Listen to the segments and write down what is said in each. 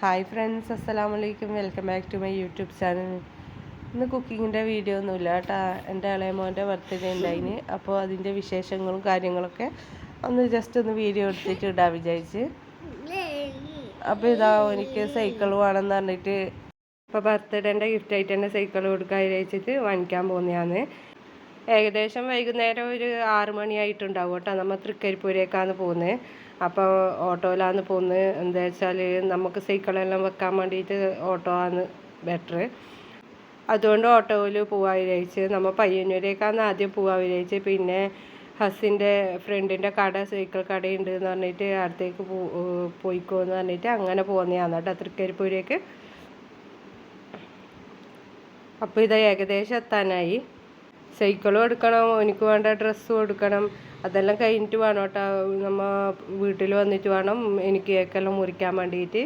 Hi friends, അസ്സലാമു അലൈക്കും. Welcome back to my YouTube channel. ഇന്ന് കുക്കിങ്ങിൻ്റെ വീഡിയോ ഒന്നുമില്ല കേട്ടോ. എൻ്റെ ഇളയമോൻ്റെ ബർത്ത്ഡേ ഉണ്ടായിന്. അപ്പോൾ അതിൻ്റെ വിശേഷങ്ങളും കാര്യങ്ങളൊക്കെ ജസ്റ്റ് ഒന്ന് വീഡിയോ എടുത്തിട്ട് ഇടാൻ വിചാരിച്ച്. അപ്പോൾ ഇതാ എനിക്ക് സൈക്കിൾ വേണമെന്ന് പറഞ്ഞിട്ട് ഇപ്പോൾ ബർത്ത്ഡേൻ്റെ ഗിഫ്റ്റായിട്ട് തന്നെ സൈക്കിൾ കൊടുക്കാൻ വിചാരിച്ചിട്ട് വാങ്ങിക്കാൻ പോകുന്നതാണ്. ഏകദേശം വൈകുന്നേരം ഒരു 6 മണിയായിട്ടുണ്ടാവും കേട്ടോ. നമ്മൾ തൃക്കരിപ്പൂരേക്കാണ് പോകുന്നത്. അപ്പോൾ ഓട്ടോയിലാണ് പോകുന്നത്. എന്താ വെച്ചാൽ നമുക്ക് സൈക്കിളെല്ലാം വെക്കാൻ വേണ്ടിയിട്ട് ഓട്ടോ ആണ് ബെറ്റർ. അതുകൊണ്ട് ഓട്ടോയിൽ പോകാൻ വിചാരിച്ച്. നമ്മൾ പയ്യന്നൂരേക്കാണ് ആദ്യം പോകാൻ വിചാരിച്ച്. പിന്നെ ഹസ്സിൻ്റെ ഫ്രണ്ടിൻ്റെ കട, സൈക്കിൾ കടയുണ്ട് എന്ന് പറഞ്ഞിട്ട് അടുത്തേക്ക് പോയിക്കോന്ന് പറഞ്ഞിട്ട് അങ്ങനെ പോകുന്നതാണ് കേട്ടോ തൃക്കരിപ്പൂരേക്ക്. അപ്പോൾ ഇത് ഏകദേശം എത്താനായി. സൈക്കിളും എടുക്കണം, എനിക്ക് വേണ്ട ഡ്രസ്സും എടുക്കണം. അതെല്ലാം കഴിഞ്ഞിട്ട് വേണം കേട്ടോ നമ്മൾ വീട്ടിൽ വന്നിട്ട് വേണം എനിക്ക് കേക്കെല്ലാം മുറിക്കാൻ വേണ്ടിയിട്ട്.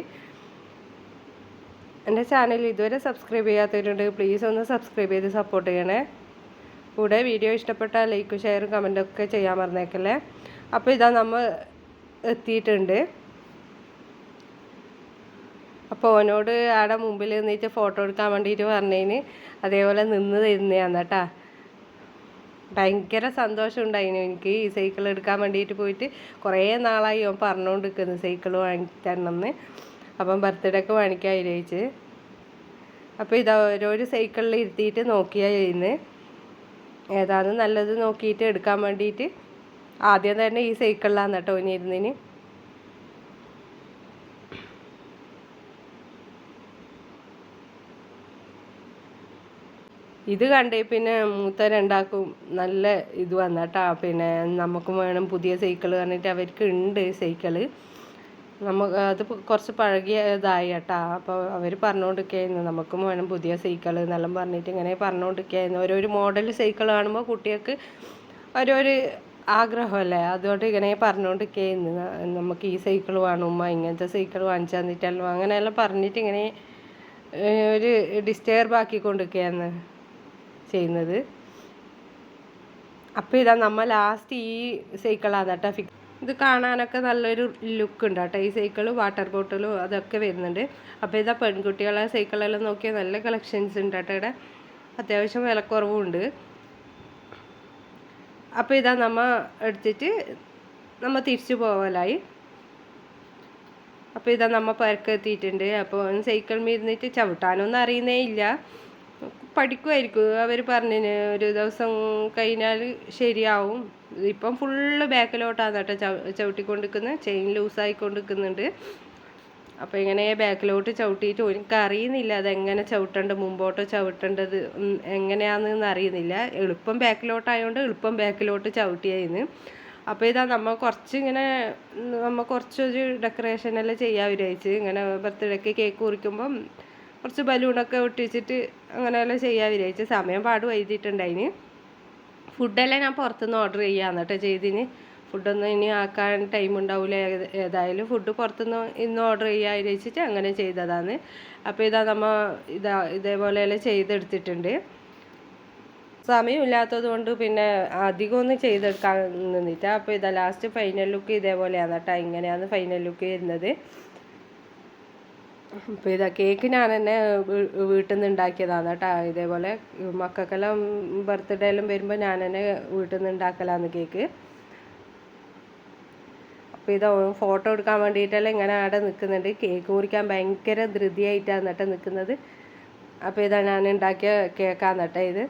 എൻ്റെ ചാനൽ ഇതുവരെ സബ്സ്ക്രൈബ് ചെയ്യാത്തവരുണ്ട്, പ്ലീസ് ഒന്ന് സബ്സ്ക്രൈബ് ചെയ്ത് സപ്പോർട്ട് ചെയ്യണേ. കൂടെ വീഡിയോ ഇഷ്ടപ്പെട്ടാൽ ലൈക്കും ഷെയറും കമൻറ്റൊക്കെ ചെയ്യാൻ മറന്നേക്കല്ലേ. അപ്പോൾ ഇതാ നമ്മൾ എത്തിയിട്ടുണ്ട്. അപ്പോൾ ഓനോട് ആടെ മുമ്പിൽ നിന്നിട്ട് ഫോട്ടോ എടുക്കാൻ വേണ്ടിയിട്ട് പറഞ്ഞതിന് അതേപോലെ നിന്ന് തരുന്നതാണ് കേട്ടോ. ഭയങ്കര സന്തോഷം ഉണ്ടായിരുന്നു എനിക്ക് ഈ സൈക്കിൾ എടുക്കാൻ വേണ്ടിയിട്ട് പോയിട്ട്. കുറേ നാളായി ഓൻ പറഞ്ഞുകൊണ്ട് നിൽക്കുന്നു സൈക്കിൾ വാങ്ങിത്തരണമെന്ന്. അപ്പം ബർത്ത്ഡേക്ക് വാങ്ങിക്കാൻ വിചാരിച്ച്. അപ്പോൾ ഇതാ ഓരോ സൈക്കിളിൽ ഇരുത്തിയിട്ട് നോക്കിയാൽ ചെയ്യുന്നത് ഏതാണ് നല്ലത് നോക്കിയിട്ട് എടുക്കാൻ വേണ്ടിയിട്ട്. ആദ്യം തന്നെ ഈ സൈക്കിളിലാണ് കേട്ടോ ഇനി ഇരുന്നതിന്. ഇത് കണ്ടേ പിന്നെ മൂത്ത രണ്ടാക്കും നല്ല ഇത് വന്നട്ടാ. പിന്നെ നമുക്കും വേണം പുതിയ സൈക്കിൾ പറഞ്ഞിട്ട് അവർക്ക് ഉണ്ട് സൈക്കിള്. നമുക്ക് അത് കുറച്ച് പഴകിയതായി കേട്ടാ. അപ്പോൾ അവർ പറഞ്ഞുകൊണ്ടിരിക്കുകയായിരുന്നു നമുക്കും വേണം പുതിയ സൈക്കിൾ എന്നെല്ലാം പറഞ്ഞിട്ട് ഇങ്ങനെ പറഞ്ഞുകൊണ്ടിരിക്കുകയായിരുന്നു. ഓരോരോ മോഡൽ സൈക്കിൾ കാണുമ്പോൾ കുട്ടികൾക്ക് ഓരോരു ആഗ്രഹമല്ലേ, അതുകൊണ്ട് ഇങ്ങനെ പറഞ്ഞുകൊണ്ടിരിക്കുകയായിരുന്നു നമുക്ക് ഈ സൈക്കിൾ വേണം ഉമ്മ, ഇങ്ങനത്തെ സൈക്കിൾ വാങ്ങിച്ചു തന്നിട്ടല്ലോ അങ്ങനെയെല്ലാം പറഞ്ഞിട്ട് ഇങ്ങനെ ഒരു ഡിസ്റ്റർബ് ആക്കിക്കൊണ്ടിരിക്കുകയായിരുന്നു ചെയ്യുന്നത്. അപ്പോൾ ഇതാ നമ്മൾ ലാസ്റ്റ് ഈ സൈക്കിളാണ് കേട്ടോ ഇത് കാണാനൊക്കെ നല്ലൊരു ലുക്ക് ഉണ്ട് കേട്ടോ. ഈ സൈക്കിള് വാട്ടർ ബോട്ടിലും അതൊക്കെ വരുന്നുണ്ട്. അപ്പോൾ ഇതാ പെൺകുട്ടികളെ സൈക്കിളെല്ലാം നോക്കിയാൽ നല്ല കളക്ഷൻസ് ഉണ്ട് കേട്ടോ ഇവിടെ. അത്യാവശ്യം വിലക്കുറവും ഉണ്ട്. അപ്പോൾ ഇതാ നമ്മൾ എടുത്തിട്ട് നമ്മൾ തിരിച്ചു പോകലായി. അപ്പോൾ ഇതാ നമ്മൾ പരക്കെത്തിയിട്ടുണ്ട്. അപ്പോൾ സൈക്കിൾ ഇരുന്നിട്ട് ചവിട്ടാനൊന്നും അറിയുന്നേ ഇല്ല, പഠിക്കുമായിരിക്കും അവർ പറഞ്ഞിന്. ഒരു ദിവസം കഴിഞ്ഞാൽ ശരിയാവും. ഇപ്പം ഫുള്ള് ബാക്കിലോട്ടാണ് കേട്ടോ ചവിട്ടിക്കൊണ്ടിരിക്കുന്നത്. ചെയിൻ ലൂസായിക്കൊണ്ടിരിക്കുന്നുണ്ട്. അപ്പോൾ ഇങ്ങനെ ബാക്കിലോട്ട് ചവിട്ടിയിട്ട് എനിക്ക് അറിയുന്നില്ല അതെങ്ങനെ ചവിട്ടേണ്ടത്, മുമ്പോട്ടോ ചവിട്ടേണ്ടത് എങ്ങനെയാണെന്ന് അറിയുന്നില്ല. എളുപ്പം ബാക്കിലോട്ടായതുകൊണ്ട് എളുപ്പം ബാക്കിലോട്ട് ചവിട്ടിയായിരുന്നു. അപ്പോൾ ഇതാ നമ്മൾ കുറച്ചൊരു ഡെക്കറേഷനെല്ലാം ചെയ്യാൻ വിചാരിച്ച്. ഇങ്ങനെ ബർത്ത്ഡേക്ക് കേക്ക് മുറിക്കുമ്പം കുറച്ച് ബലൂണൊക്കെ ഒട്ടിച്ചിട്ട് അങ്ങനെയെല്ലാം ചെയ്യാൻ വിചാരിച്ച്. സമയം പാട് വൈകിട്ടുണ്ടായിന്. ഫുഡെല്ലാം ഞാൻ പുറത്തുനിന്ന് ഓർഡർ ചെയ്യാന്ന് കേട്ടോ ചെയ്തിന്. ഫുഡൊന്നും ഇനി ആക്കാൻ ടൈം ഉണ്ടാവില്ല. ഏതായാലും ഫുഡ് പുറത്തുനിന്ന് ഇന്ന് ഓർഡർ ചെയ്യാൻ വിചാരിച്ചിട്ട് അങ്ങനെ ചെയ്തതാണ്. അപ്പോൾ ഇതാ നമ്മൾ ഇതേപോലെയെല്ലാം ചെയ്തെടുത്തിട്ടുണ്ട്. സമയമില്ലാത്തത് കൊണ്ട് പിന്നെ അധികമൊന്നും ചെയ്തെടുക്കാൻ നിന്നിട്ട്. അപ്പോൾ ഇതാ ലാസ്റ്റ് ഫൈനൽ ലുക്ക് ഇതേപോലെയാണ് കേട്ടോ. ഇങ്ങനെയാണ് ഫൈനൽ ലുക്ക് വരുന്നത്. അപ്പോൾ ഇതാ കേക്ക് ഞാൻ തന്നെ വീട്ടിൽ നിന്ന് ഉണ്ടാക്കിയതാണ് കേട്ടോ. ഇതേപോലെ മക്കൾക്കെല്ലാം ബർത്ത്ഡേ എല്ലാം വരുമ്പോൾ ഞാൻ തന്നെ വീട്ടിൽ നിന്ന് ഉണ്ടാക്കലാണ് കേക്ക്. അപ്പോൾ ഇത് ഫോട്ടോ എടുക്കാൻ വേണ്ടിയിട്ടെല്ലാം ഇങ്ങനെ അവിടെ നിൽക്കുന്നുണ്ട്. കേക്ക് മുറിക്കാൻ ഭയങ്കര ധൃതിയായിട്ടാണ് കേട്ടോ നിൽക്കുന്നത്. അപ്പോൾ ഇതാ ഞാൻ ഉണ്ടാക്കിയ കേക്കാണ് കേട്ടോ ഇത്.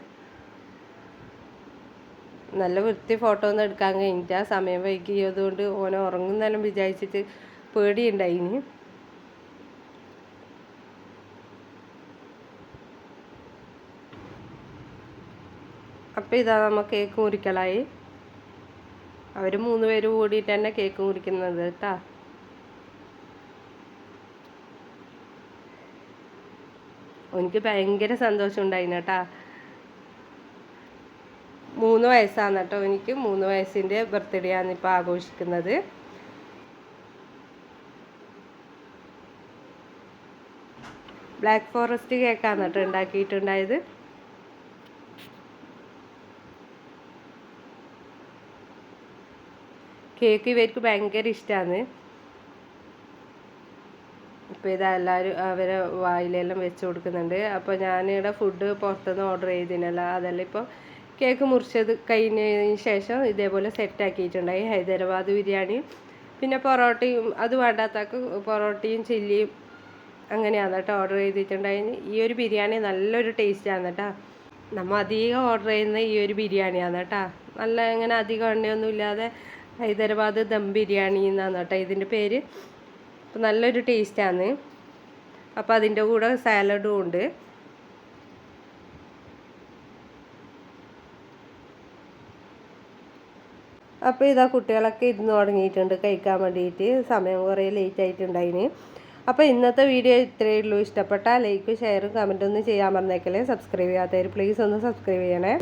നല്ല വൃത്തി ഫോട്ടോ ഒന്നും എടുക്കാൻ കഴിഞ്ഞിട്ട് സമയം വൈകിയതുകൊണ്ട് ഓനെ ഉറങ്ങുന്നെല്ലാം വിചാരിച്ചിട്ട് പേടിയുണ്ടായിന്. അപ്പോൾ ഇതാ നമ്മൾ കേക്ക് മുറിക്കലായി. അവർ 3 പേര് കൂടിയിട്ട് തന്നെ കേക്ക് മുറിക്കുന്നത് കേട്ടോ. എനിക്ക് ഭയങ്കര സന്തോഷം ഉണ്ടായിരുന്നു കേട്ടോ. 3 വയസ്സാണ് കേട്ടോ എനിക്ക്. 3 വയസ്സിൻ്റെ ബർത്ത്ഡേ ആണ് ഇപ്പോൾ ആഘോഷിക്കുന്നത്. ബ്ലാക്ക് ഫോറസ്റ്റ് കേക്കാണ് കേട്ടോ ഉണ്ടാക്കിയിട്ടുണ്ടായത്. കേക്ക് ഇവർക്ക് ഭയങ്കര ഇഷ്ടമാണ്. അപ്പോൾ ഇതാ എല്ലാവരും അവരെ വായിലെല്ലാം വെച്ച് കൊടുക്കുന്നുണ്ട്. അപ്പോൾ ഞാനിവിടെ ഫുഡ് പുറത്തുനിന്ന് ഓർഡർ ചെയ്തിനല്ല, അതെല്ലാം ഇപ്പോൾ കേക്ക് മുറിച്ചത് കഴിഞ്ഞതിന് ശേഷം ഇതേപോലെ സെറ്റാക്കിയിട്ടുണ്ടായി. ഹൈദരാബാദ് ബിരിയാണി, പിന്നെ പൊറോട്ടയും, അത് വേണ്ടാത്തക്ക് പൊറോട്ടയും ചില്ലിയും അങ്ങനെയാണ് കേട്ടോ ഓർഡർ ചെയ്തിട്ടുണ്ടായിന്. ഈ ഒരു ബിരിയാണി നല്ലൊരു ടേസ്റ്റാണ് കേട്ടോ. നമ്മൾ അധികം ഓർഡർ ചെയ്യുന്ന ഈ ഒരു ബിരിയാണിയാണ് കേട്ടോ. നല്ല ഇങ്ങനെ അധികം എണ്ണയൊന്നും ഇല്ലാതെ ഹൈദരാബാദ് ദം ബിരിയാണി എന്നാണ് കേട്ടോ ഇതിൻ്റെ പേര്. അപ്പോൾ നല്ലൊരു ടേസ്റ്റാണ്. അപ്പോൾ അതിൻ്റെ കൂടെ സാലഡും ഉണ്ട്. അപ്പോൾ ഇതാ കുട്ടികളൊക്കെ ഇരുന്ന് തുടങ്ങിയിട്ടുണ്ട് കഴിക്കാൻ വേണ്ടിയിട്ട്. സമയം കുറേ ലേറ്റ് ആയിട്ടുണ്ടായിന്. അപ്പോൾ ഇന്നത്തെ വീഡിയോ ഇത്രയേ ഉള്ളൂ. ഇഷ്ടപ്പെട്ടാൽ ലൈക്ക്, ഷെയറും കമൻറ്റൊന്നും ചെയ്യാൻ മറന്നേക്കല്ലേ. സബ്സ്ക്രൈബ് ചെയ്യാത്തവർ പ്ലീസ് ഒന്ന് സബ്സ്ക്രൈബ് ചെയ്യണേ.